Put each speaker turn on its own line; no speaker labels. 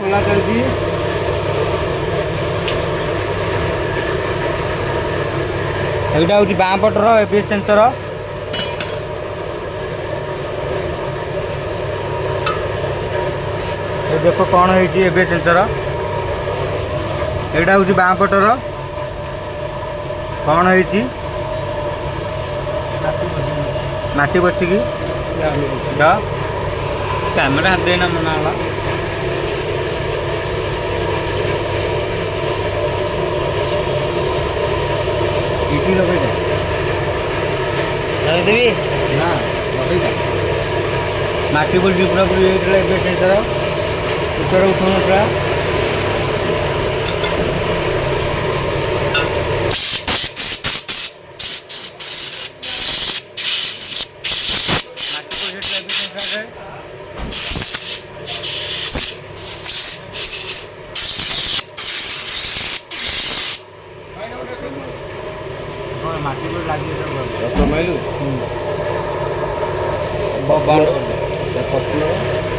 खोला चलती एटा हूँ बाँ पटर एबीएस सेंसर देख कौन है एबीएस सेंसर एटा हूँ बाँ पटर कौन है माटी बसिकी कैमेरा हाथ देना मना इटी लगेगा ना लगेगा माटी बोल पूरा पूरी सेंसर ऊपर उठाना पूरा माटी को लगी
माइलू
बंद कर